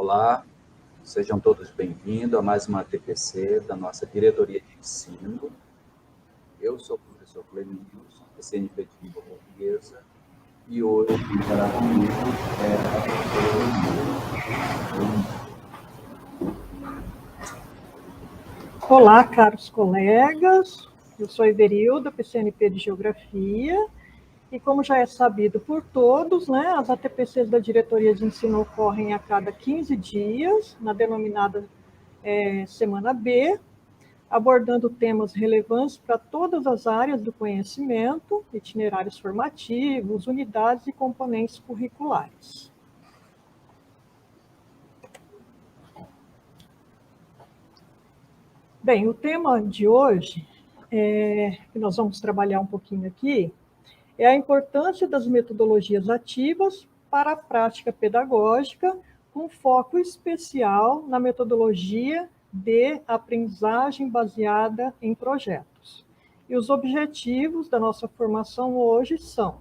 Olá, sejam todos bem-vindos a mais uma TPC da nossa Diretoria de Ensino. Eu sou o professor Clemilson, CNPq de língua portuguesa, e hoje estará comigo a professora. Olá, caros colegas, eu sou Iverilda, PCNP de Geografia, e como já é sabido por todos, né, as ATPCs da Diretoria de Ensino ocorrem a cada 15 dias, na denominada Semana B, abordando temas relevantes para todas as áreas do conhecimento, itinerários formativos, unidades e componentes curriculares. Bem, o tema de hoje, que nós vamos trabalhar um pouquinho aqui, é a importância das metodologias ativas para a prática pedagógica, com foco especial na metodologia de aprendizagem baseada em projetos. E os objetivos da nossa formação hoje são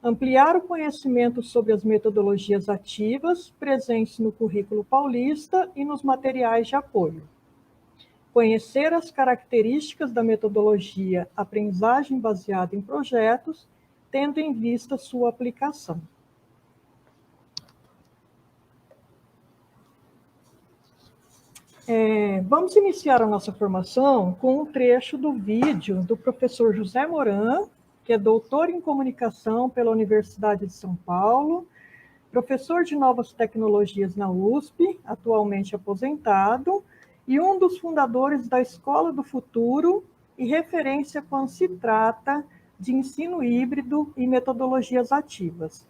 ampliar o conhecimento sobre as metodologias ativas presentes no currículo paulista e nos materiais de apoio. Conhecer as características da metodologia aprendizagem baseada em projetos, tendo em vista sua aplicação. Vamos iniciar a nossa formação com um trecho do vídeo do professor José Moran, que é doutor em comunicação pela Universidade de São Paulo, professor de novas tecnologias na USP, atualmente aposentado, e um dos fundadores da Escola do Futuro e referência quando se trata de ensino híbrido e metodologias ativas.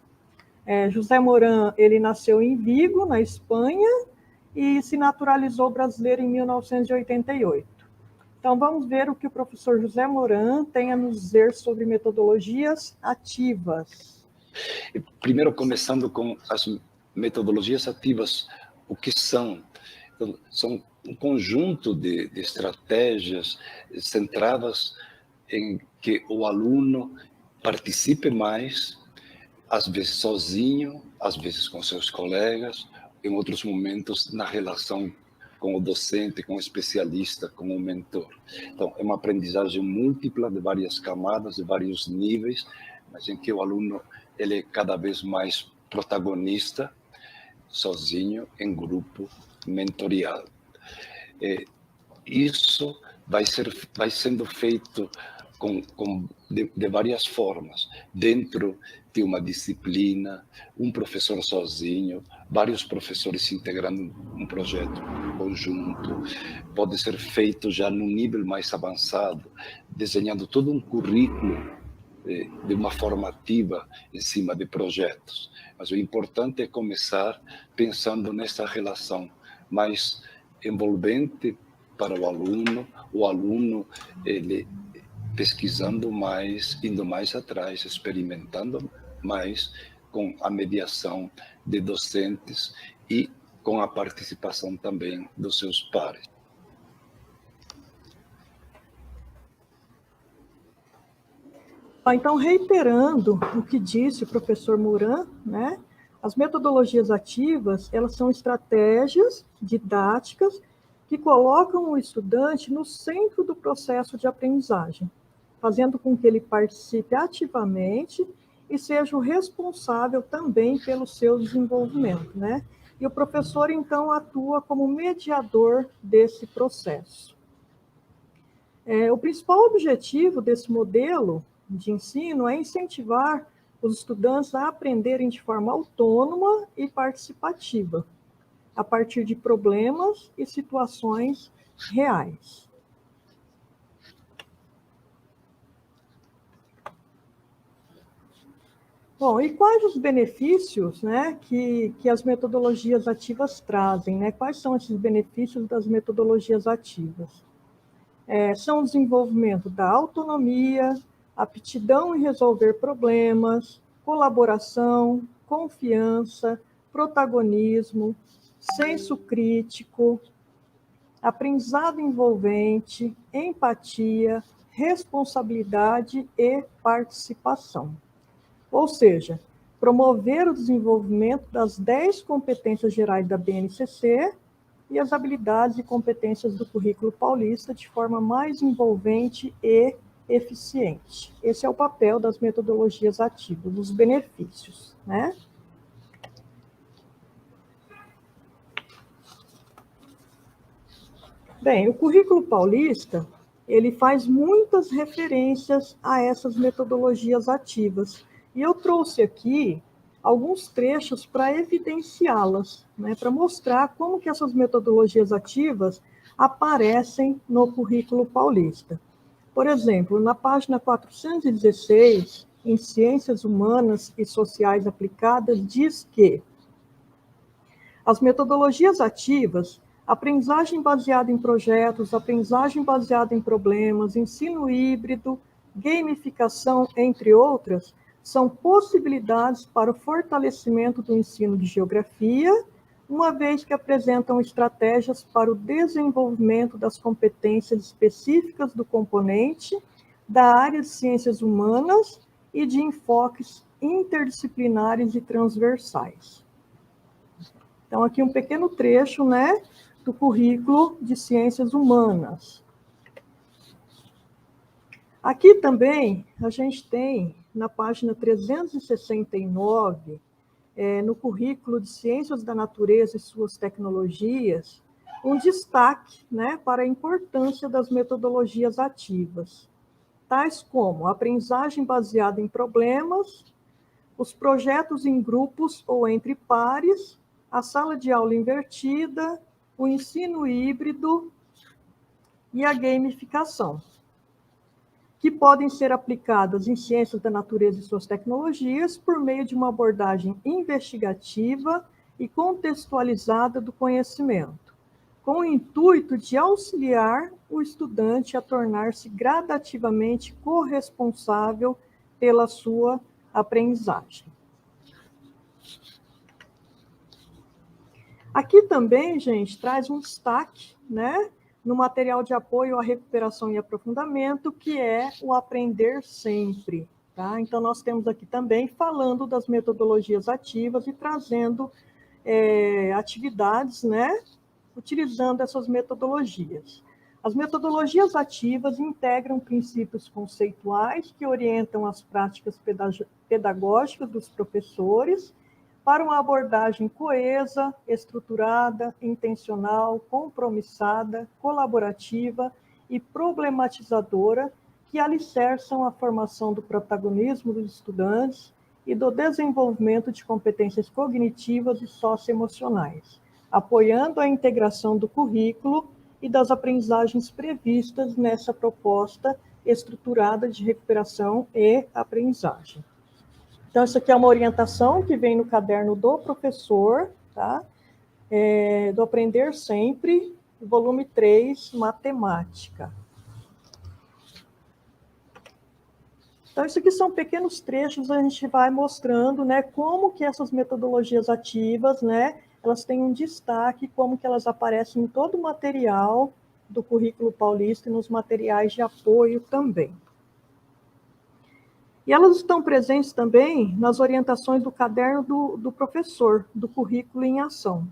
José Moran, ele nasceu em Vigo, na Espanha, e se naturalizou brasileiro em 1988. Então, vamos ver o que o professor José Moran tem a nos dizer sobre metodologias ativas. Primeiro, começando com as metodologias ativas, o que são? Então, são um conjunto de estratégias centradas em que o aluno participe mais, às vezes sozinho, às vezes com seus colegas, em outros momentos na relação com o docente, com o especialista, com o mentor. Então, é uma aprendizagem múltipla de várias camadas, de vários níveis, mas em que o aluno ele é cada vez mais protagonista, sozinho, em grupo, mentoriado. Isso vai sendo feito de várias formas, dentro de uma disciplina, um professor sozinho, vários professores se integrando um projeto conjunto, pode ser feito já no nível mais avançado, desenhando todo um currículo de uma formativa em cima de projetos. Mas o importante é começar pensando nessa relação mais envolvente para o aluno ele pesquisando mais, indo mais atrás, experimentando mais com a mediação de docentes e com a participação também dos seus pares. Então, reiterando o que disse o professor Moran, né, as metodologias ativas, elas são estratégias didáticas que colocam o estudante no centro do processo de aprendizagem, fazendo com que ele participe ativamente e seja o responsável também pelo seu desenvolvimento, né? E o professor, então, atua como mediador desse processo. O principal objetivo desse modelo de ensino é incentivar os estudantes a aprenderem de forma autônoma e participativa, a partir de problemas e situações reais. Bom, e quais os benefícios, né, que as metodologias ativas trazem, né? Quais são esses benefícios das metodologias ativas? São o desenvolvimento da autonomia, aptidão em resolver problemas, colaboração, confiança, protagonismo, senso crítico, aprendizado envolvente, empatia, responsabilidade e participação. Ou seja, promover o desenvolvimento das 10 competências gerais da BNCC e as habilidades e competências do currículo paulista de forma mais envolvente e eficiente. Esse é o papel das metodologias ativas, os benefícios, né? Bem, o currículo paulista, ele faz muitas referências a essas metodologias ativas. E eu trouxe aqui alguns trechos para evidenciá-las, né, para mostrar como que essas metodologias ativas aparecem no currículo paulista. Por exemplo, na página 416, em Ciências Humanas e Sociais Aplicadas, diz que as metodologias ativas, aprendizagem baseada em projetos, aprendizagem baseada em problemas, ensino híbrido, gamificação, entre outras, são possibilidades para o fortalecimento do ensino de geografia, uma vez que apresentam estratégias para o desenvolvimento das competências específicas do componente, da área de ciências humanas e de enfoques interdisciplinares e transversais. Então, aqui um pequeno trecho, né, do currículo de Ciências Humanas. Aqui também, a gente tem, na página 369, no currículo de Ciências da Natureza e Suas Tecnologias, um destaque, né, para a importância das metodologias ativas, tais como a aprendizagem baseada em problemas, os projetos em grupos ou entre pares, a sala de aula invertida, o ensino híbrido e a gamificação, que podem ser aplicadas em ciências da natureza e suas tecnologias por meio de uma abordagem investigativa e contextualizada do conhecimento, com o intuito de auxiliar o estudante a tornar-se gradativamente corresponsável pela sua aprendizagem. Aqui também, gente, traz um destaque, né, no material de apoio à recuperação e aprofundamento, que é o aprender sempre, tá? Então, nós temos aqui também falando das metodologias ativas e trazendo atividades, né, utilizando essas metodologias. As metodologias ativas integram princípios conceituais que orientam as práticas pedagógicas dos professores para uma abordagem coesa, estruturada, intencional, compromissada, colaborativa e problematizadora, que alicerçam a formação do protagonismo dos estudantes e do desenvolvimento de competências cognitivas e socioemocionais, apoiando a integração do currículo e das aprendizagens previstas nessa proposta estruturada de recuperação e aprendizagem. Então, isso aqui é uma orientação que vem no caderno do professor, tá? Do Aprender Sempre, volume 3, Matemática. Então, isso aqui são pequenos trechos, a gente vai mostrando, né, como que essas metodologias ativas, né, elas têm um destaque, como que elas aparecem em todo o material do currículo paulista e nos materiais de apoio também. E elas estão presentes também nas orientações do caderno do professor, do currículo em ação.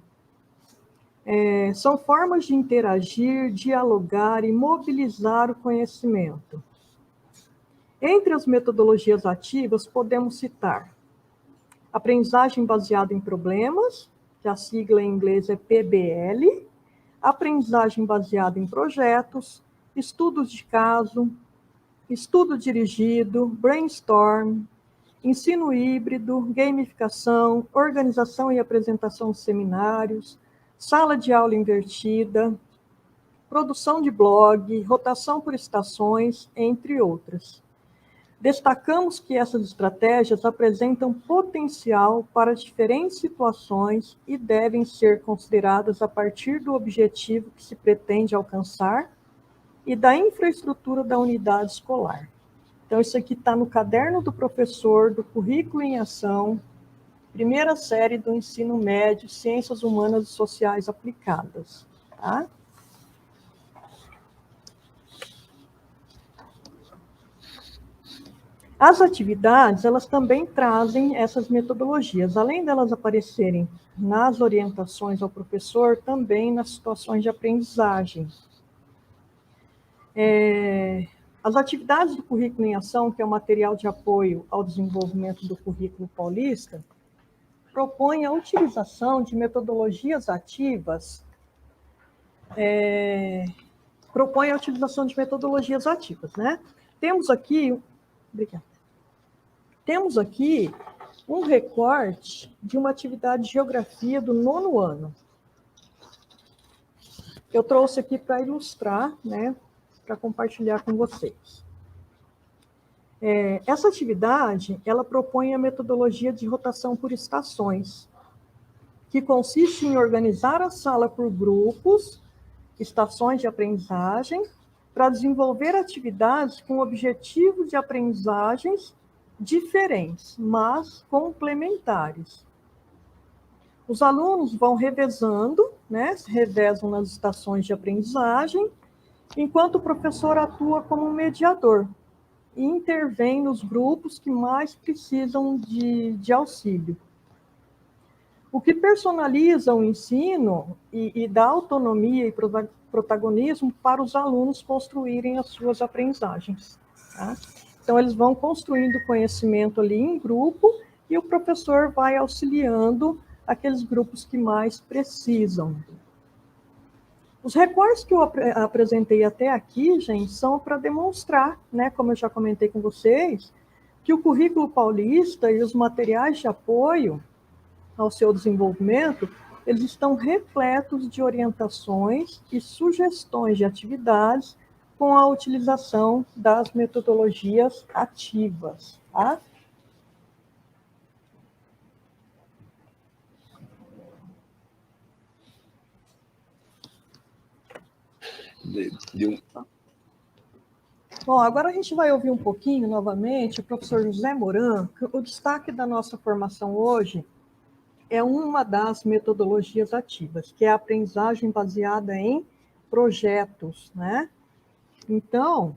São formas de interagir, dialogar e mobilizar o conhecimento. Entre as metodologias ativas, podemos citar aprendizagem baseada em problemas, que a sigla em inglês é PBL, aprendizagem baseada em projetos, estudos de caso, estudo dirigido, brainstorm, ensino híbrido, gamificação, organização e apresentação de seminários, sala de aula invertida, produção de blog, rotação por estações, entre outras. Destacamos que essas estratégias apresentam potencial para diferentes situações e devem ser consideradas a partir do objetivo que se pretende alcançar e da infraestrutura da unidade escolar. Então, isso aqui está no caderno do professor, do currículo em ação, primeira série do ensino médio, Ciências Humanas e Sociais Aplicadas. Tá? As atividades, elas também trazem essas metodologias, além delas aparecerem nas orientações ao professor, também nas situações de aprendizagem. As atividades do Currículo em Ação, que é o material de apoio ao desenvolvimento do Currículo Paulista, propõe a utilização de metodologias ativas, né? Temos aqui um recorte de uma atividade de geografia do 9º ano. Eu trouxe aqui para ilustrar, né, para compartilhar com vocês. Essa atividade, ela propõe a metodologia de rotação por estações, que consiste em organizar a sala por grupos, estações de aprendizagem, para desenvolver atividades com objetivo de aprendizagens diferentes, mas complementares. Os alunos vão revezando, né, se revezam nas estações de aprendizagem, enquanto o professor atua como mediador e intervém nos grupos que mais precisam de auxílio. O que personaliza o ensino e dá autonomia e protagonismo para os alunos construírem as suas aprendizagens. Tá? Então, eles vão construindo conhecimento ali em grupo e o professor vai auxiliando aqueles grupos que mais precisam. Os recortes que eu apresentei até aqui, gente, são para demonstrar, né, como eu já comentei com vocês, que o Currículo Paulista e os materiais de apoio ao seu desenvolvimento, eles estão repletos de orientações e sugestões de atividades com a utilização das metodologias ativas. Tá? Bom, agora a gente vai ouvir um pouquinho, novamente, o professor José Moran. O destaque da nossa formação hoje é uma das metodologias ativas, que é a aprendizagem baseada em projetos, né? Então,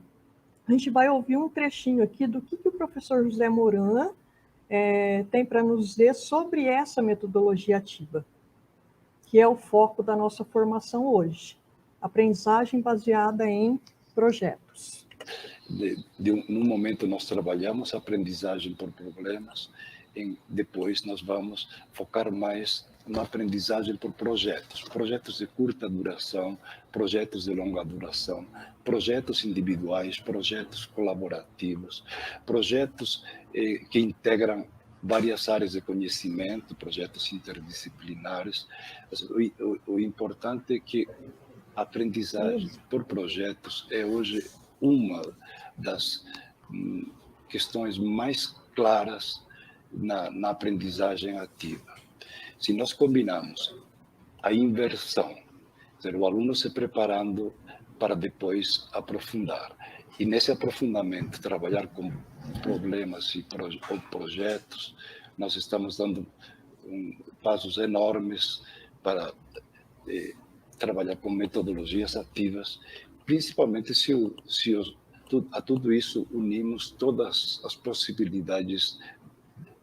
a gente vai ouvir um trechinho aqui do que o professor José Moran tem para nos dizer sobre essa metodologia ativa, que é o foco da nossa formação hoje. Aprendizagem baseada em projetos. Num momento nós trabalhamos a aprendizagem por problemas, depois nós vamos focar mais na aprendizagem por projetos de curta duração, projetos de longa duração, projetos individuais, projetos colaborativos, projetos que integram várias áreas de conhecimento, projetos interdisciplinares. O importante é que a aprendizagem por projetos é hoje uma das questões mais claras na aprendizagem ativa. Se nós combinamos a inversão, dizer, o aluno se preparando para depois aprofundar, e nesse aprofundamento trabalhar com problemas ou projetos, nós estamos dando passos enormes para trabalhar com metodologias ativas, principalmente se a tudo isso unimos todas as possibilidades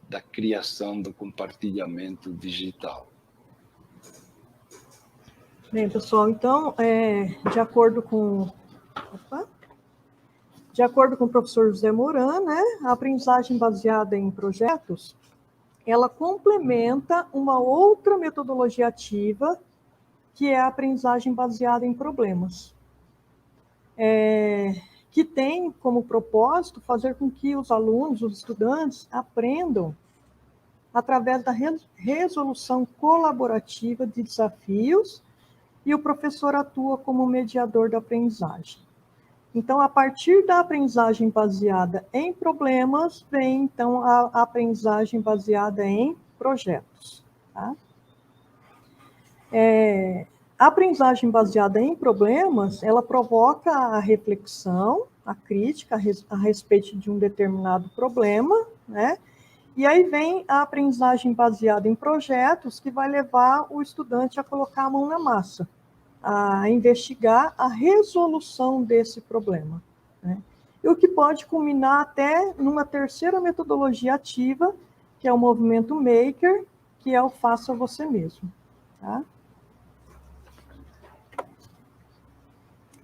da criação, do compartilhamento digital. Bem, pessoal, então, de acordo com o professor José Moran, né, a aprendizagem baseada em projetos, ela complementa uma outra metodologia ativa, que é a aprendizagem baseada em problemas, que tem como propósito fazer com que os alunos, os estudantes, aprendam através da resolução colaborativa de desafios, e o professor atua como mediador da aprendizagem. Então, a partir da aprendizagem baseada em problemas, vem, então, a aprendizagem baseada em projetos. Tá? A aprendizagem baseada em problemas, ela provoca a reflexão, a crítica a respeito de um determinado problema, né? E aí vem a aprendizagem baseada em projetos, que vai levar o estudante a colocar a mão na massa, a investigar a resolução desse problema, né? e o que pode culminar até numa terceira metodologia ativa, que é o movimento Maker, que é o faça você mesmo. Tá?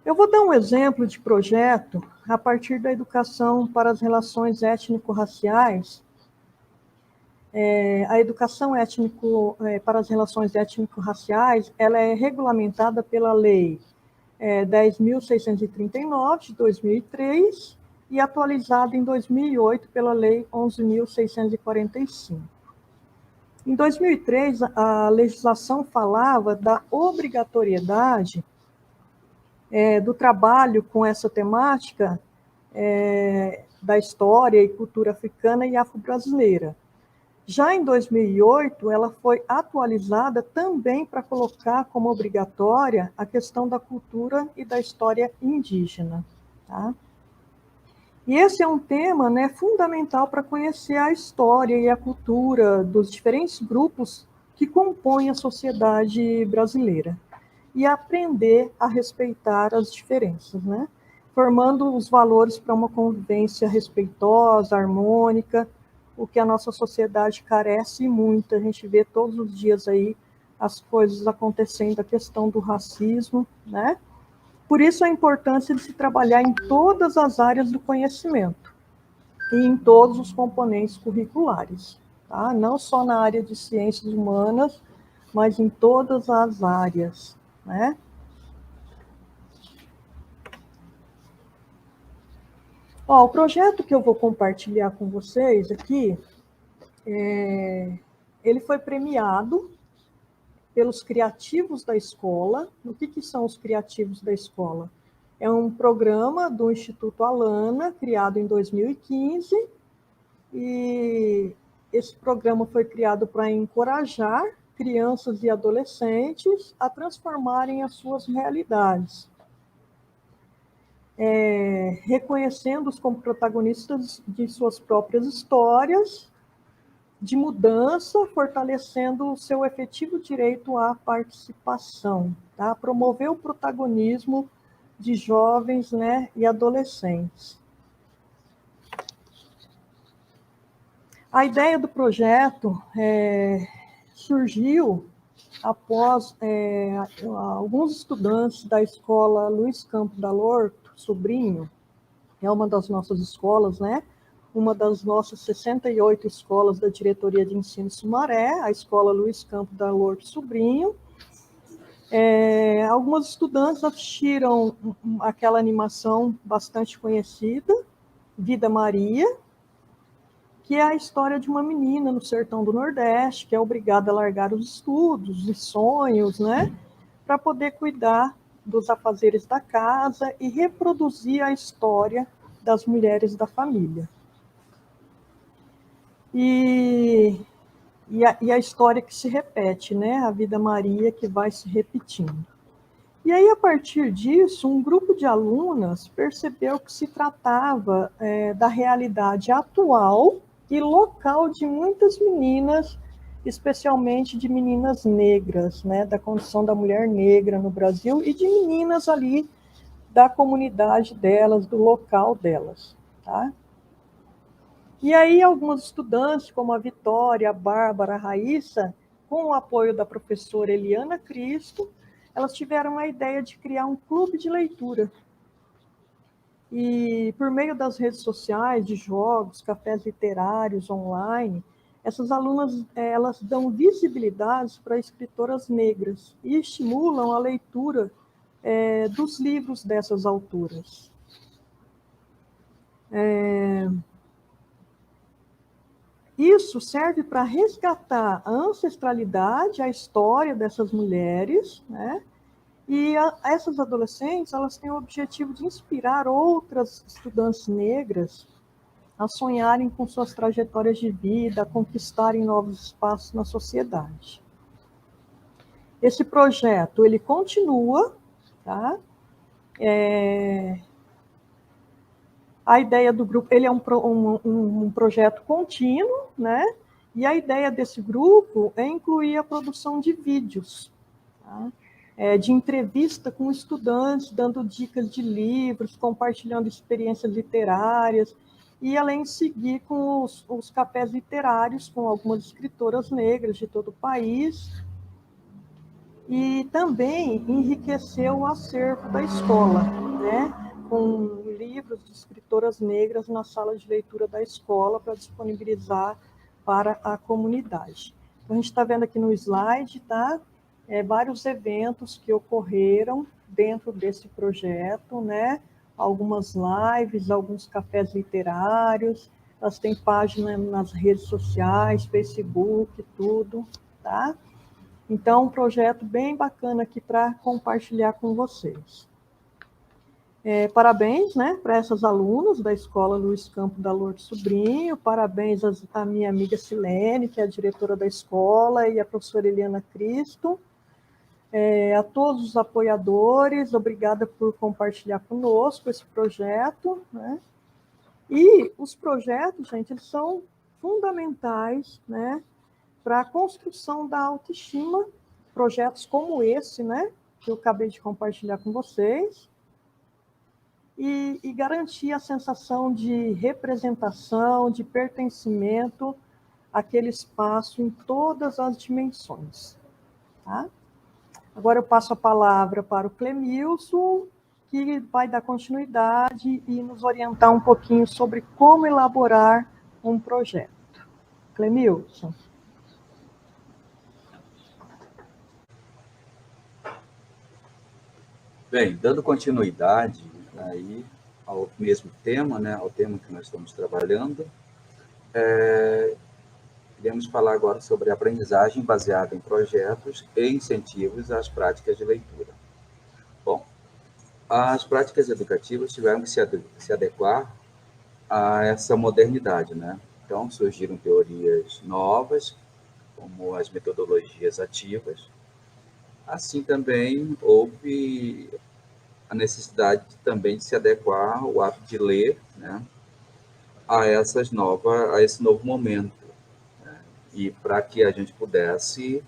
Eu vou dar um exemplo de projeto a partir da educação para as relações étnico-raciais. A educação para as relações étnico-raciais, ela é regulamentada pela Lei 10.639, de 2003, e atualizada em 2008 pela Lei 11.645. Em 2003, a legislação falava da obrigatoriedade do trabalho com essa temática da história e cultura africana e afro-brasileira. Já em 2008, ela foi atualizada também para colocar como obrigatória a questão da cultura e da história indígena. Tá? E esse é um tema, né, fundamental para conhecer a história e a cultura dos diferentes grupos que compõem a sociedade brasileira e aprender a respeitar as diferenças, né? Formando os valores para uma convivência respeitosa, harmônica, o que a nossa sociedade carece muito. A gente vê todos os dias aí as coisas acontecendo, a questão do racismo, né? Por isso a importância de se trabalhar em todas as áreas do conhecimento e em todos os componentes curriculares, tá? Não só na área de ciências humanas, mas em todas as áreas, né? Ó, o projeto que eu vou compartilhar com vocês aqui, ele foi premiado pelos criativos da escola. O que são os criativos da escola? É um programa do Instituto Alana, criado em 2015, e esse programa foi criado para encorajar crianças e adolescentes a transformarem as suas realidades, reconhecendo-os como protagonistas de suas próprias histórias de mudança, fortalecendo o seu efetivo direito à participação, tá? Promover o protagonismo de jovens, né, e adolescentes. A ideia do projeto surgiu após alguns estudantes da escola Luiz Campos da Lorto Sobrinho, é uma das nossas escolas, né? Uma das nossas 68 escolas da Diretoria de Ensino Sumaré, a escola Luiz Campos da Lorto Sobrinho. Alguns estudantes assistiram aquela animação bastante conhecida, Vida Maria, que é a história de uma menina no sertão do Nordeste, que é obrigada a largar os estudos e sonhos, né, para poder cuidar dos afazeres da casa e reproduzir a história das mulheres da família. E a história que se repete, né, a Vida Maria que vai se repetindo. E aí, a partir disso, um grupo de alunas percebeu que se tratava da realidade atual e local de muitas meninas, especialmente de meninas negras, né, da condição da mulher negra no Brasil e de meninas ali da comunidade delas, do local delas, tá? E aí alguns estudantes, como a Vitória, a Bárbara, a Raíssa, com o apoio da professora Eliana Cristo, elas tiveram a ideia de criar um clube de leitura. E por meio das redes sociais, de jogos, cafés literários online, essas alunas elas dão visibilidade para escritoras negras e estimulam a leitura dos livros dessas autoras. Isso serve para resgatar a ancestralidade, a história dessas mulheres, né? E essas adolescentes, elas têm o objetivo de inspirar outras estudantes negras a sonharem com suas trajetórias de vida, a conquistarem novos espaços na sociedade. Esse projeto, ele continua, tá? A ideia do grupo, ele é um projeto contínuo, né? E a ideia desse grupo é incluir a produção de vídeos, tá? de entrevista com estudantes, dando dicas de livros, compartilhando experiências literárias, e além de seguir com os cafés literários com algumas escritoras negras de todo o país, e também enriqueceu o acervo da escola, né, com livros de escritoras negras na sala de leitura da escola para disponibilizar para a comunidade. Então, a gente está vendo aqui no slide, tá? Vários eventos que ocorreram dentro desse projeto, né? Algumas lives, alguns cafés literários, elas têm página nas redes sociais, Facebook, tudo, tá? Então, um projeto bem bacana aqui para compartilhar com vocês. Parabéns, né, para essas alunas da Escola Luiz Campo da Lourdes Sobrinho, parabéns à minha amiga Silene, que é a diretora da escola, e a professora Eliana Cristo, a todos os apoiadores, obrigada por compartilhar conosco esse projeto, né? E os projetos, gente, eles são fundamentais, né, para a construção da autoestima, projetos como esse, né, que eu acabei de compartilhar com vocês, e garantir a sensação de representação, de pertencimento àquele espaço em todas as dimensões. Tá? Agora eu passo a palavra para o Clemilson, que vai dar continuidade e nos orientar um pouquinho sobre como elaborar um projeto. Clemilson. Bem, dando continuidade aí ao mesmo tema, né, ao tema que nós estamos trabalhando, iremos falar agora sobre aprendizagem baseada em projetos e incentivos às práticas de leitura. Bom, as práticas educativas tiveram que se adequar a essa modernidade, né? Então, surgiram teorias novas, como as metodologias ativas. Assim também houve a necessidade também de se adequar o ato de ler, né, a esse novo momento, né, e para que a gente pudesse,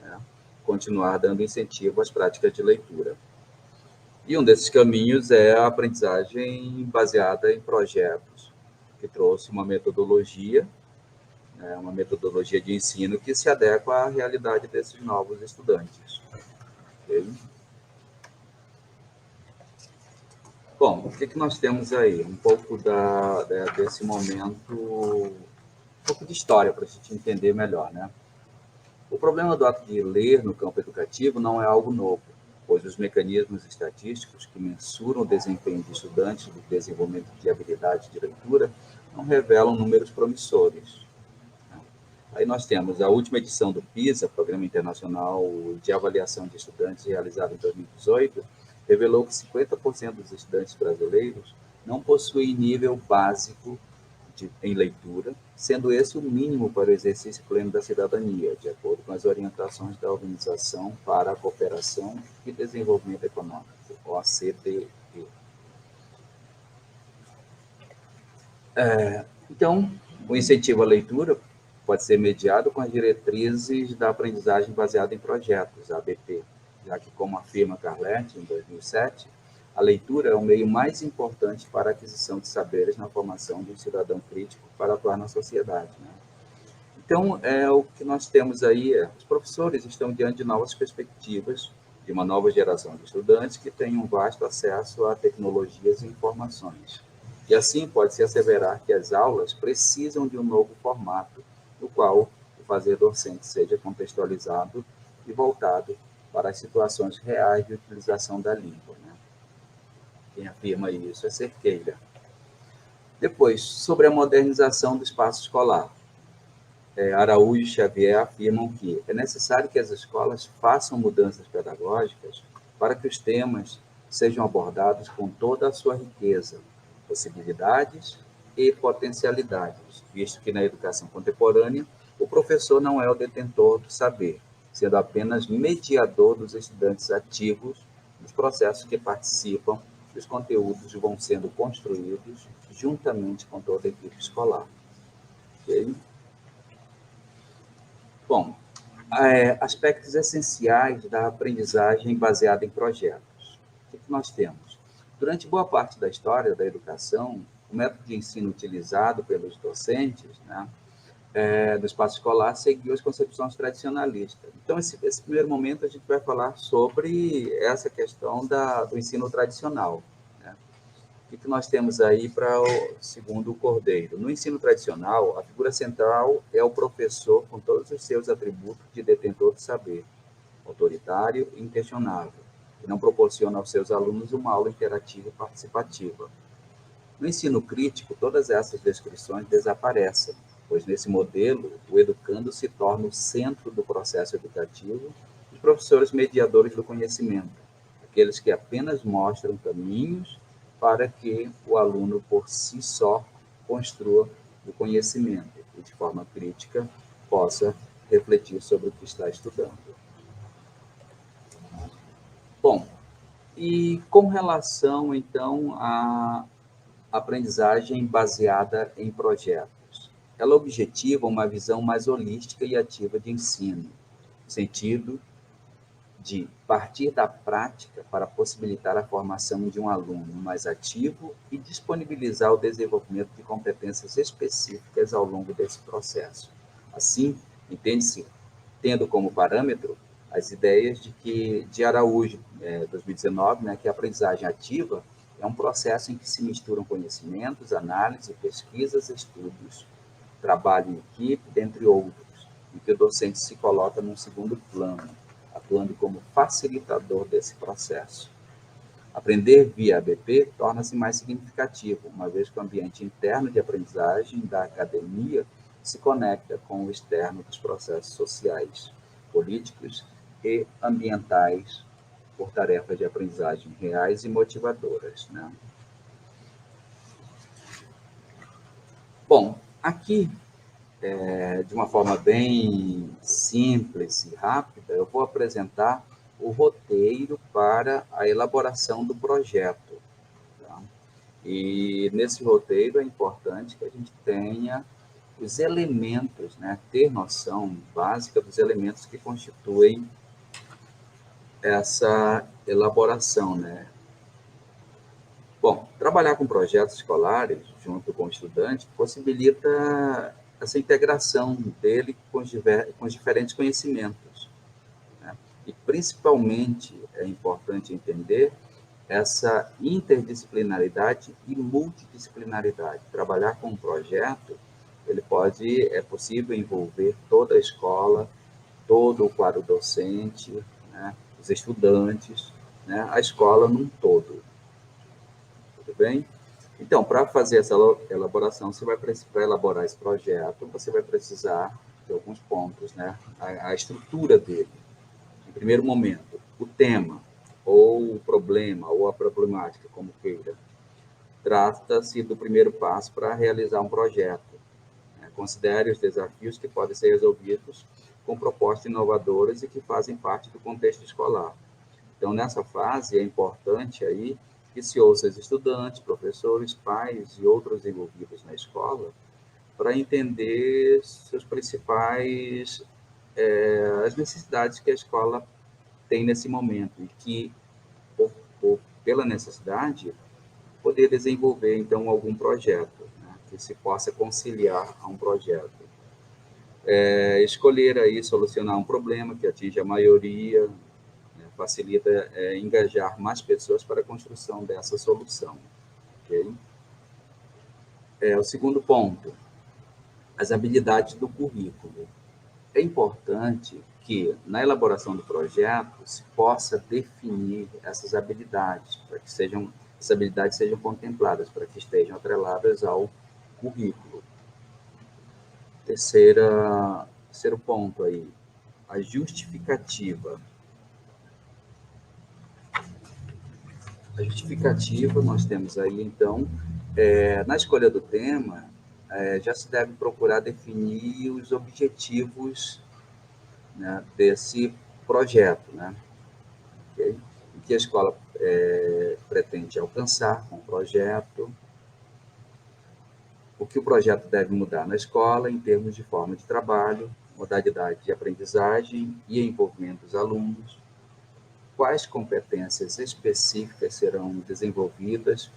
né, continuar dando incentivo às práticas de leitura. E um desses caminhos é a aprendizagem baseada em projetos, que trouxe uma metodologia, né, uma metodologia de ensino que se adequa à realidade desses novos estudantes. Okay? Bom, o que nós temos aí? Um pouco desse momento, um pouco de história para a gente entender melhor, né? O problema do ato de ler no campo educativo não é algo novo, pois os mecanismos estatísticos que mensuram o desempenho de estudantes no desenvolvimento de habilidades de leitura não revelam números promissores. Aí nós temos a última edição do PISA, Programa Internacional de Avaliação de Estudantes, realizado em 2018, revelou que 50% dos estudantes brasileiros não possuem nível básico em leitura, sendo esse o mínimo para o exercício pleno da cidadania, de acordo com as orientações da Organização para a Cooperação e Desenvolvimento Econômico, OCDE. Então, o incentivo à leitura pode ser mediado com as diretrizes da aprendizagem baseada em projetos, ABP, já que, como afirma Carletti, em 2007, a leitura é o meio mais importante para a aquisição de saberes na formação de um cidadão crítico para atuar na sociedade. Né? Então, o que nós temos aí os professores estão diante de novas perspectivas, de uma nova geração de estudantes que têm um vasto acesso a tecnologias e informações. E assim pode-se asseverar que as aulas precisam de um novo formato, no qual o fazer docente seja contextualizado e voltado para as situações reais de utilização da língua. Né? Quem afirma isso é Cerqueira. Depois, sobre a modernização do espaço escolar. Araújo e Xavier afirmam que é necessário que as escolas façam mudanças pedagógicas para que os temas sejam abordados com toda a sua riqueza, possibilidades e potencialidades, visto que na educação contemporânea o professor não é o detentor do saber, sendo apenas mediador dos estudantes ativos nos processos que participam e os conteúdos vão sendo construídos juntamente com toda a equipe escolar. Okay? Bom, Aspectos essenciais da aprendizagem baseada em projetos. O que nós temos? Durante boa parte da história da educação, o método de ensino utilizado pelos docentes, né, do espaço escolar seguiu as concepções tradicionalistas. Então, esse primeiro momento, a gente vai falar sobre essa questão do ensino tradicional. Né? O que nós temos aí para o segundo Cordeiro? No ensino tradicional, a figura central é o professor com todos os seus atributos de detentor de saber, autoritário e inquestionável, que não proporciona aos seus alunos uma aula interativa e participativa. No ensino crítico, todas essas descrições desaparecem, pois nesse modelo, o educando se torna o centro do processo educativo, os professores mediadores do conhecimento, aqueles que apenas mostram caminhos para que o aluno, por si só, construa o conhecimento e, de forma crítica, possa refletir sobre o que está estudando. Bom, e com relação, então, à aprendizagem baseada em projetos. Ela objetiva uma visão mais holística e ativa de ensino, no sentido de partir da prática para possibilitar a formação de um aluno mais ativo e disponibilizar o desenvolvimento de competências específicas ao longo desse processo. Assim, entende-se, tendo como parâmetro as ideias de Araújo, 2019, né, que a aprendizagem ativa é um processo em que se misturam conhecimentos, análise, pesquisas, estudos, trabalho em equipe, dentre outros, em que o docente se coloca num segundo plano, atuando como facilitador desse processo. Aprender via ABP torna-se mais significativo, uma vez que o ambiente interno de aprendizagem da academia se conecta com o externo dos processos sociais, políticos e ambientais, por tarefas de aprendizagem reais e motivadoras. Né? Bom, aqui, de uma forma bem simples e rápida, eu vou apresentar o roteiro para a elaboração do projeto. Tá? E nesse roteiro é importante que a gente tenha os elementos, né? Ter noção básica dos elementos que constituem essa elaboração, né? Bom, trabalhar com projetos escolares junto com o estudante possibilita essa integração dele com os diferentes conhecimentos, né? E principalmente é importante entender essa interdisciplinaridade e multidisciplinaridade. Trabalhar com um projeto, é possível envolver toda a escola, todo o quadro docente, né? Os estudantes, né? A escola num todo. Tudo bem? Então, para fazer essa elaboração, para elaborar esse projeto, você vai precisar de alguns pontos, né? A estrutura dele. Em primeiro momento, o tema, ou o problema, ou a problemática, como queira. Trata-se do primeiro passo para realizar um projeto. Considere os desafios que podem ser resolvidos com propostas inovadoras e que fazem parte do contexto escolar. Então, nessa fase, é importante aí que se ouça os estudantes, professores, pais e outros envolvidos na escola para entender seus principais, as necessidades que a escola tem nesse momento e que, pela necessidade, poder desenvolver, então, algum projeto, né, que se possa conciliar a um projeto. Escolher aí, solucionar um problema que atinge a maioria, né, facilita engajar mais pessoas para a construção dessa solução. Okay? O segundo ponto, as habilidades do currículo. É importante que, na elaboração do projeto, se possa definir essas habilidades, para que essas habilidades sejam contempladas, para que estejam atreladas ao currículo. Terceiro ponto aí, a justificativa. A justificativa, nós temos aí, então, na escolha do tema, já se deve procurar definir os objetivos, né, desse projeto, né? Okay? O que a escola pretende alcançar com o projeto, o que o projeto deve mudar na escola em termos de forma de trabalho, modalidade de aprendizagem e envolvimento dos alunos, quais competências específicas serão desenvolvidas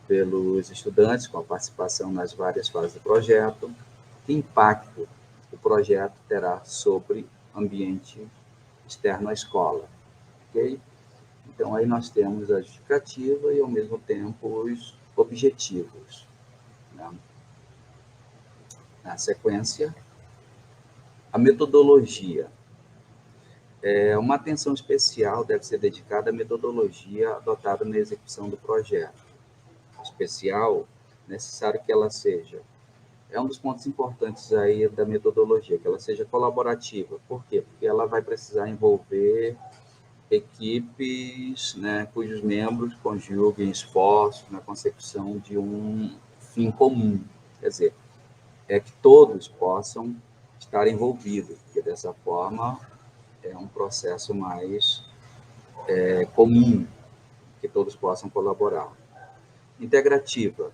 pelos estudantes com a participação nas várias fases do projeto, que impacto o projeto terá sobre o ambiente externo à escola. Ok? Então, aí nós temos a justificativa e, ao mesmo tempo, os objetivos. Né? Na sequência, a metodologia. Uma atenção especial deve ser dedicada à metodologia adotada na execução do projeto. Especial, necessário que ela seja. É um dos pontos importantes aí da metodologia, que ela seja colaborativa. Por quê? Porque ela vai precisar envolver equipes, né, cujos membros conjuguem esforços na consecução de um fim comum. Quer dizer, que todos possam estar envolvidos, porque dessa forma é um processo mais comum, que todos possam colaborar. Integrativa,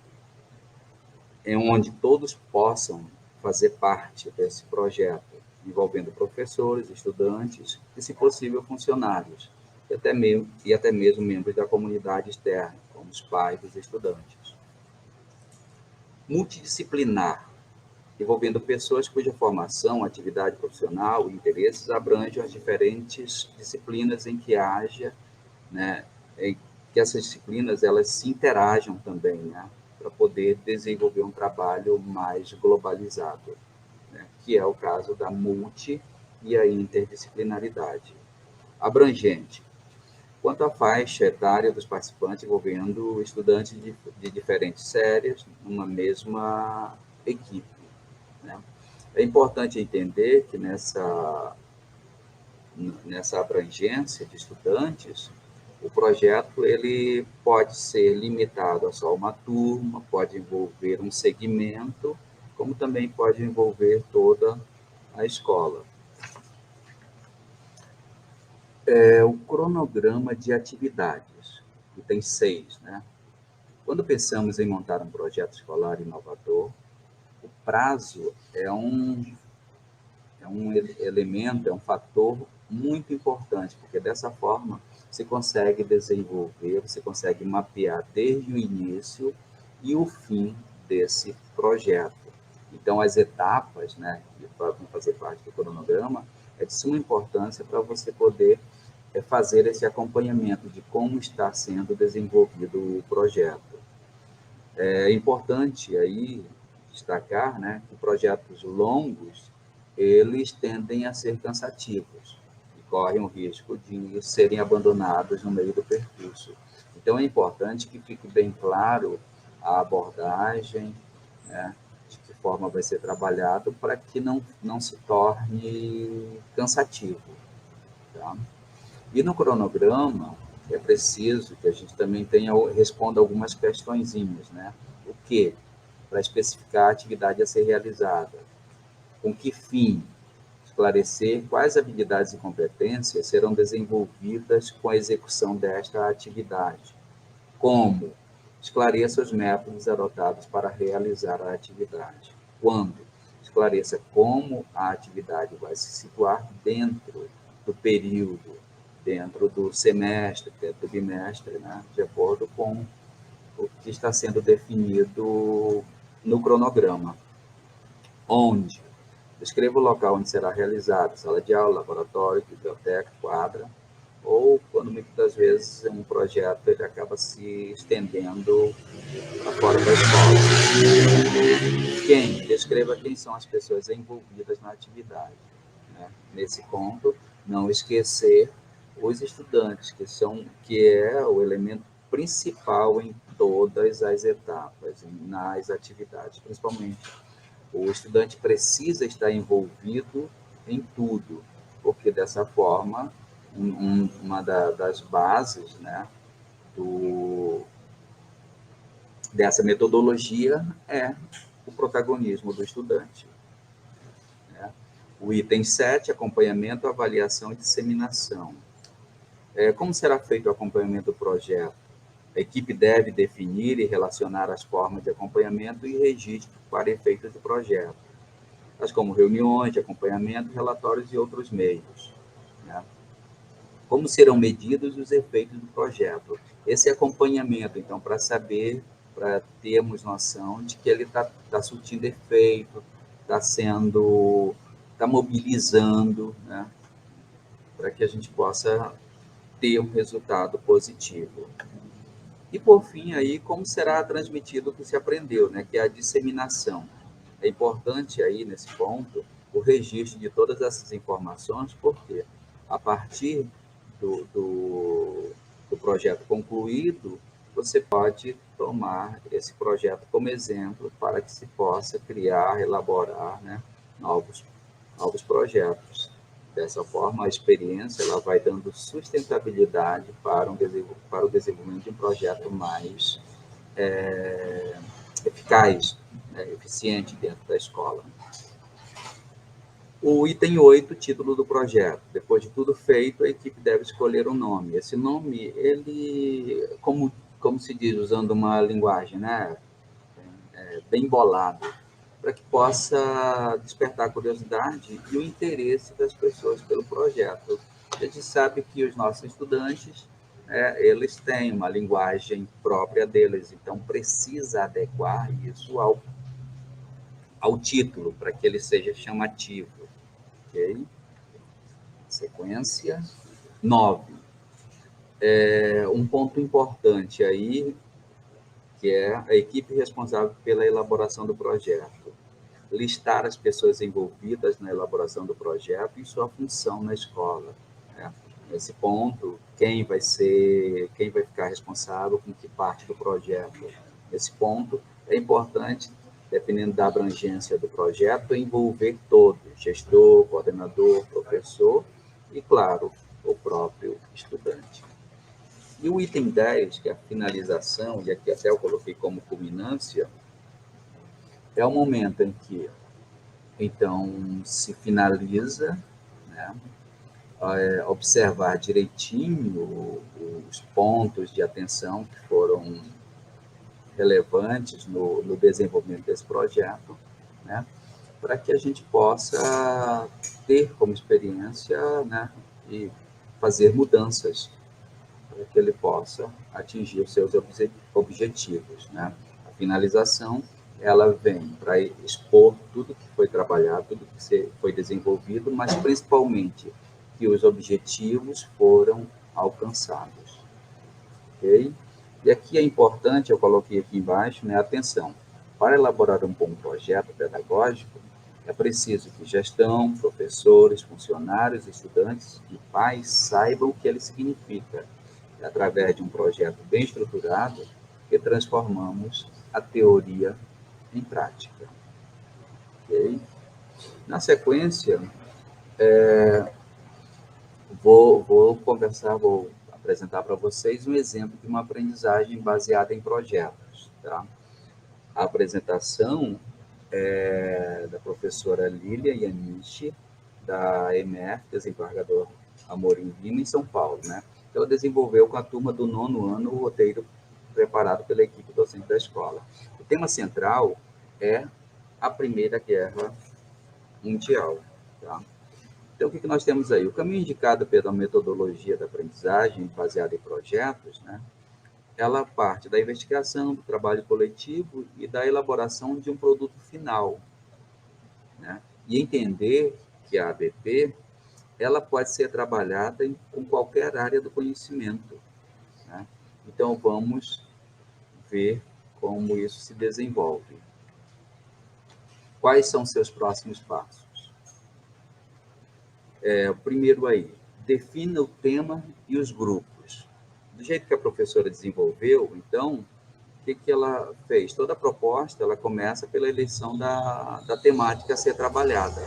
é onde todos possam fazer parte desse projeto, envolvendo professores, estudantes e, se possível, funcionários, e até mesmo membros da comunidade externa, como os pais dos estudantes. Multidisciplinar, envolvendo pessoas cuja formação, atividade profissional e interesses abranjam as diferentes disciplinas em que haja, né, que essas disciplinas elas se interajam também, né, para poder desenvolver um trabalho mais globalizado, né, que é o caso da multi e a interdisciplinaridade. Abrangente, quanto à faixa etária dos participantes envolvendo estudantes de diferentes séries numa mesma equipe. Né? É importante entender que nessa abrangência de estudantes, o projeto ele pode ser limitado a só uma turma, pode envolver um segmento, como também pode envolver toda a escola. O cronograma de atividades, que tem 6, né? Quando pensamos em montar um projeto escolar inovador, o prazo é um elemento, é um fator muito importante, porque dessa forma você consegue desenvolver, você consegue mapear desde o início e o fim desse projeto. Então, as etapas, né, que vão fazer parte do cronograma, é de suma importância para você poder fazer esse acompanhamento de como está sendo desenvolvido o projeto. É importante aí destacar, né, que projetos longos, eles tendem a ser cansativos e correm o risco de serem abandonados no meio do percurso. Então, é importante que fique bem claro a abordagem, né, de que forma vai ser trabalhado para que não se torne cansativo. Tá? E no cronograma, é preciso que a gente também responda algumas questõezinhas, né? O que? Para especificar a atividade a ser realizada. Com que fim? Esclarecer quais habilidades e competências serão desenvolvidas com a execução desta atividade. Como? Esclareça os métodos adotados para realizar a atividade. Quando? Esclareça como a atividade vai se situar dentro do período, dentro do semestre, dentro do bimestre, né? De acordo com o que está sendo definido no cronograma. Onde? Descreva o local onde será realizado, sala de aula, laboratório, biblioteca, quadra, ou, quando muitas das vezes um projeto ele acaba se estendendo para fora da escola. Quem? Descreva quem são as pessoas envolvidas na atividade. Né? Nesse ponto, não esquecer os estudantes, que é o elemento principal em todas as etapas, nas atividades, principalmente. O estudante precisa estar envolvido em tudo, porque dessa forma, uma das bases, né, dessa metodologia é o protagonismo do estudante. Né? O item 7, acompanhamento, avaliação e disseminação. Como será feito o acompanhamento do projeto? A equipe deve definir e relacionar as formas de acompanhamento e registro para efeitos do projeto. tais como reuniões de acompanhamento, relatórios e outros meios, né? Como serão medidos os efeitos do projeto? Esse acompanhamento, então, para saber, para termos noção de que ele está surtindo efeito, está mobilizando, né? Para que a gente possa ter um resultado positivo. E, por fim, aí, como será transmitido o que se aprendeu, né? Que é a disseminação. É importante aí, nesse ponto, o registro de todas essas informações, porque a partir do projeto concluído, você pode tomar esse projeto como exemplo para que se possa criar, elaborar, né, novos projetos. Dessa forma, a experiência ela vai dando sustentabilidade para o desenvolvimento de um projeto mais eficaz, né, eficiente dentro da escola. O item 8, título do projeto. Depois de tudo feito, a equipe deve escolher um nome. Esse nome, ele, como se diz, usando uma linguagem, né, bem bolado, para que possa despertar a curiosidade e o interesse das pessoas pelo projeto. A gente sabe que os nossos estudantes, eles têm uma linguagem própria deles, então precisa adequar isso ao título, para que ele seja chamativo. Ok? Sequência 9. Um ponto importante aí, que é a equipe responsável pela elaboração do projeto. Listar as pessoas envolvidas na elaboração do projeto e sua função na escola, né? Nesse ponto, quem vai ficar responsável com que parte do projeto. Nesse ponto, é importante, dependendo da abrangência do projeto, envolver todos, gestor, coordenador, professor e, claro, o próprio estudante. E o item 10, que é a finalização, e aqui até eu coloquei como culminância, é o momento em que, então, se finaliza, né, observar direitinho os pontos de atenção que foram relevantes no desenvolvimento desse projeto, né, para que a gente possa ter como experiência, né, e fazer mudanças para que ele possa atingir os seus objetivos, né? A finalização, ela vem para expor tudo que foi trabalhado, tudo que foi desenvolvido, mas principalmente que os objetivos foram alcançados. Ok? E aqui é importante, eu coloquei aqui embaixo, né, atenção. Para elaborar um bom projeto pedagógico, é preciso que gestão, professores, funcionários, estudantes e pais saibam o que ele significa. É através de um projeto bem estruturado que transformamos a teoria em prática. Okay? Na sequência, vou apresentar para vocês um exemplo de uma aprendizagem baseada em projetos. Tá? A apresentação é da professora Lília Yanichi, da EMF, Desembargador Amorim Lima, em São Paulo, né? Ela desenvolveu com a turma do 9º ano o roteiro preparado pela equipe docente da escola. O tema central é a Primeira Guerra Mundial. Tá? Então, o que nós temos aí? O caminho indicado pela metodologia da aprendizagem, baseada em projetos, né? Ela parte da investigação, do trabalho coletivo e da elaboração de um produto final, né? E entender que a ABP ela pode ser trabalhada com qualquer área do conhecimento, né? Então, vamos ver como isso se desenvolve. Quais são seus próximos passos? O primeiro aí, defina o tema e os grupos. Do jeito que a professora desenvolveu, então, o que ela fez? Toda a proposta, ela começa pela eleição da temática a ser trabalhada,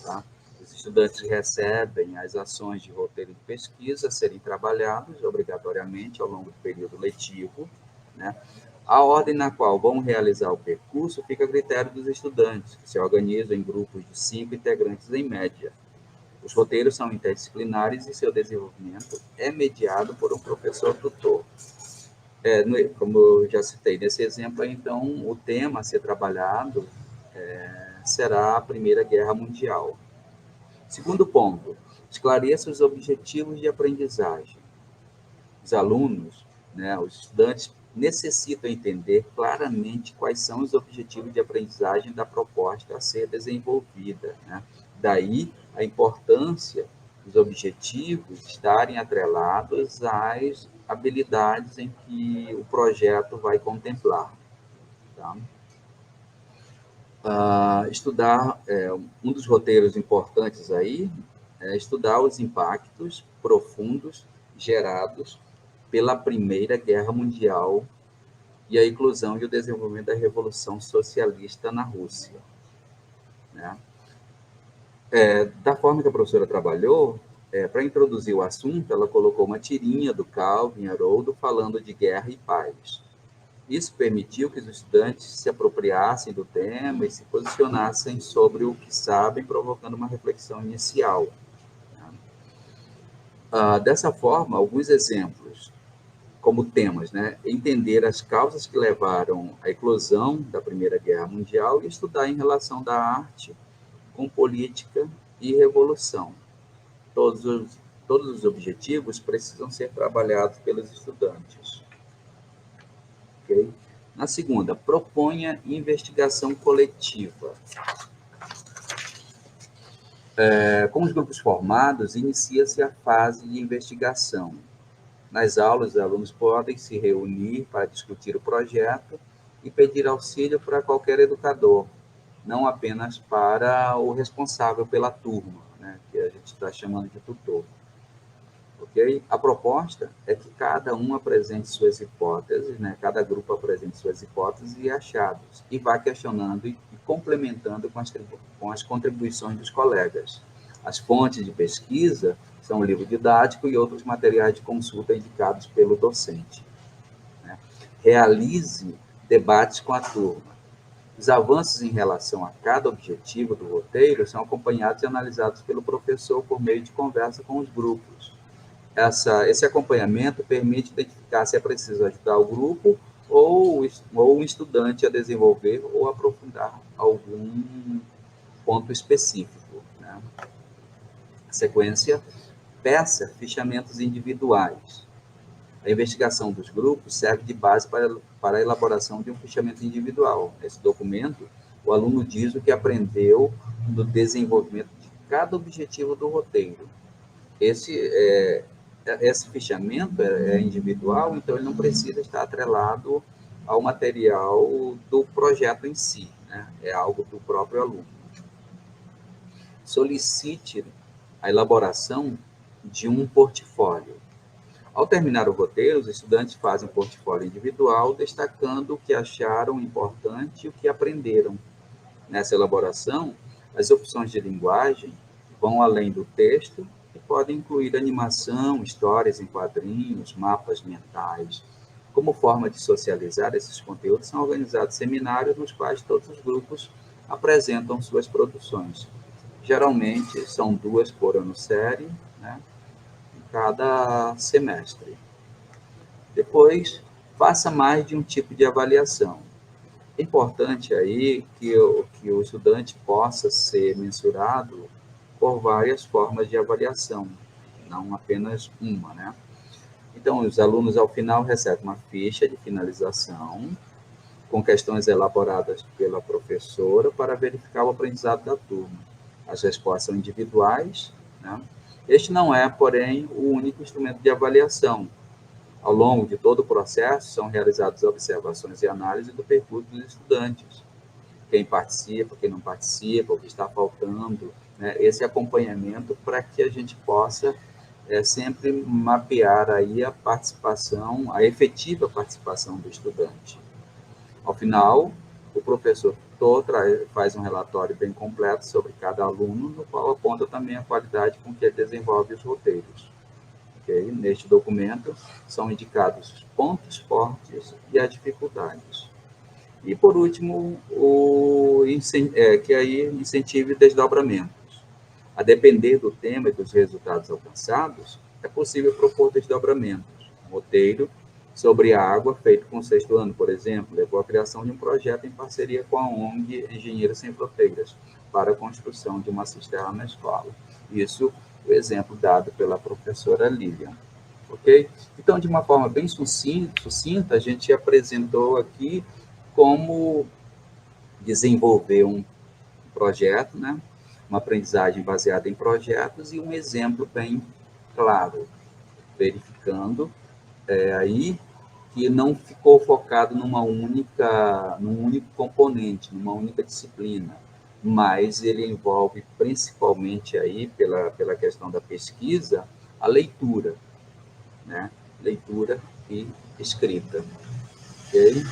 tá? Os estudantes recebem as ações de roteiro de pesquisa a serem trabalhados obrigatoriamente ao longo do período letivo, né? A ordem na qual vão realizar o percurso fica a critério dos estudantes, que se organizam em grupos de 5 integrantes em média. Os roteiros são interdisciplinares e seu desenvolvimento é mediado por um professor tutor. Como eu já citei nesse exemplo, então, o tema a ser trabalhado que será a Primeira Guerra Mundial. Segundo ponto, esclareça os objetivos de aprendizagem. Os alunos, né, os estudantes, necessitam entender claramente quais são os objetivos de aprendizagem da proposta a ser desenvolvida, né? Daí a importância dos objetivos estarem atrelados às habilidades em que o projeto vai contemplar. Tá? Estudar, um dos roteiros importantes aí é estudar os impactos profundos gerados pela Primeira Guerra Mundial e a inclusão e o desenvolvimento da Revolução Socialista na Rússia. Né? Da forma que a professora trabalhou, para introduzir o assunto, ela colocou uma tirinha do Calvin Haroldo falando de guerra e paz. Isso permitiu que os estudantes se apropriassem do tema e se posicionassem sobre o que sabem, provocando uma reflexão inicial. Dessa forma, alguns exemplos como temas, né? Entender as causas que levaram à eclosão da Primeira Guerra Mundial e estudar em relação da arte com política e revolução. Todos os objetivos precisam ser trabalhados pelos estudantes. Okay? Na segunda, proponha investigação coletiva. Com os grupos formados, inicia-se a fase de investigação. Nas aulas, os alunos podem se reunir para discutir o projeto e pedir auxílio para qualquer educador, não apenas para o responsável pela turma, né, que a gente está chamando de tutor. Okay? A proposta é que cada um apresente suas hipóteses, né, cada grupo apresente suas hipóteses e achados, e vá questionando e complementando com as contribuições dos colegas. As fontes de pesquisa são o livro didático e outros materiais de consulta indicados pelo docente. Né? Realize debates com a turma. Os avanços em relação a cada objetivo do roteiro são acompanhados e analisados pelo professor por meio de conversa com os grupos. Esse acompanhamento permite identificar se é preciso ajudar o grupo ou o estudante a desenvolver ou aprofundar algum ponto específico. Né? Sequência, peça fichamentos individuais. A investigação dos grupos serve de base para a elaboração de um fichamento individual. Nesse documento, o aluno diz o que aprendeu no desenvolvimento de cada objetivo do roteiro. Esse fichamento é individual, então ele não precisa estar atrelado ao material do projeto em si, né? É algo do próprio aluno. Solicite a elaboração de um portfólio. Ao terminar o roteiro, os estudantes fazem um portfólio individual, destacando o que acharam importante e o que aprenderam. Nessa elaboração, as opções de linguagem vão além do texto e podem incluir animação, histórias em quadrinhos, mapas mentais. Como forma de socializar esses conteúdos, são organizados seminários nos quais todos os grupos apresentam suas produções. Geralmente, são 2 por ano série, né, em cada semestre. Depois, faça mais de um tipo de avaliação. É importante aí que o estudante possa ser mensurado por várias formas de avaliação, não apenas uma, né? Então, os alunos, ao final, recebem uma ficha de finalização com questões elaboradas pela professora para verificar o aprendizado da turma. As respostas são individuais, né? Este não é, porém, o único instrumento de avaliação. Ao longo de todo o processo, são realizadas observações e análise do percurso dos estudantes. Quem participa, quem não participa, o que está faltando, né? Esse acompanhamento para que a gente possa sempre mapear aí a participação, a efetiva participação do estudante. Ao final, o professor faz um relatório bem completo sobre cada aluno, no qual aponta também a qualidade com que ele desenvolve os roteiros. Okay? Neste documento, são indicados os pontos fortes e as dificuldades. E, por último, que aí incentive desdobramentos. A depender do tema e dos resultados alcançados, é possível propor desdobramentos. Um roteiro sobre água, feito com o 6º ano, por exemplo, levou à criação de um projeto em parceria com a ONG Engenheiros Sem Fronteiras para a construção de uma cisterna na escola. Isso, o exemplo dado pela professora Lilian. Ok? Então, de uma forma bem sucinta, a gente apresentou aqui como desenvolver um projeto, né? Uma aprendizagem baseada em projetos e um exemplo bem claro, verificando aí que não ficou focado num único componente, numa única disciplina, mas ele envolve principalmente aí, pela questão da pesquisa, a leitura, né? Leitura e escrita. Ok?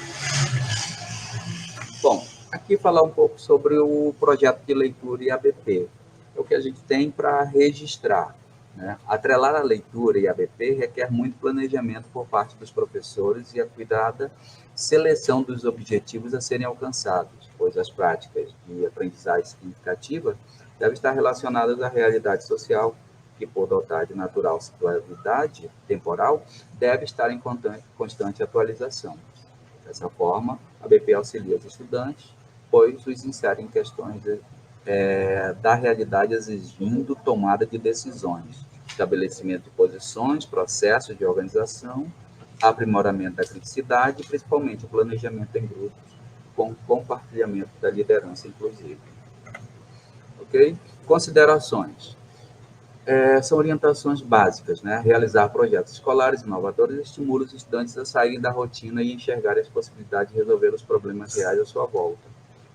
Bom, aqui falar um pouco sobre o projeto de leitura e ABP. É o que a gente tem para registrar, né? Atrelar a leitura e ABP requer muito planejamento por parte dos professores e a cuidada seleção dos objetivos a serem alcançados, pois as práticas de aprendizagem significativa devem estar relacionadas à realidade social, que, por dotar de natural situaridade temporal, deve estar em constante atualização. Dessa forma, a ABP auxilia os estudantes, pois os insere em questões da realidade exigindo tomada de decisões, estabelecimento de posições, processos de organização, aprimoramento da criticidade e, principalmente, o planejamento em grupos, com compartilhamento da liderança, inclusive. Ok? Considerações. São orientações básicas, né? Realizar projetos escolares inovadores estimula os estudantes a saírem da rotina e enxergarem as possibilidades de resolver os problemas reais à sua volta.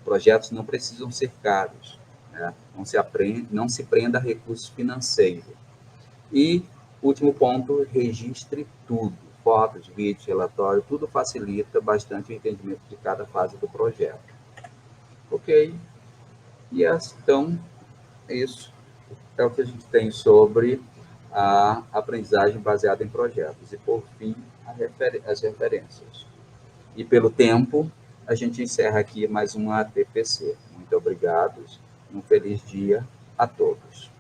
Projetos não precisam ser caros, né? Não se prenda a recursos financeiros. E, último ponto, registre tudo. Fotos, vídeos, relatório, tudo facilita bastante o entendimento de cada fase do projeto. Ok? E então, isso é o que a gente tem sobre a aprendizagem baseada em projetos. E, por fim, as referências. E, pelo tempo, a gente encerra aqui mais uma TPC. Muito obrigado. Um feliz dia a todos.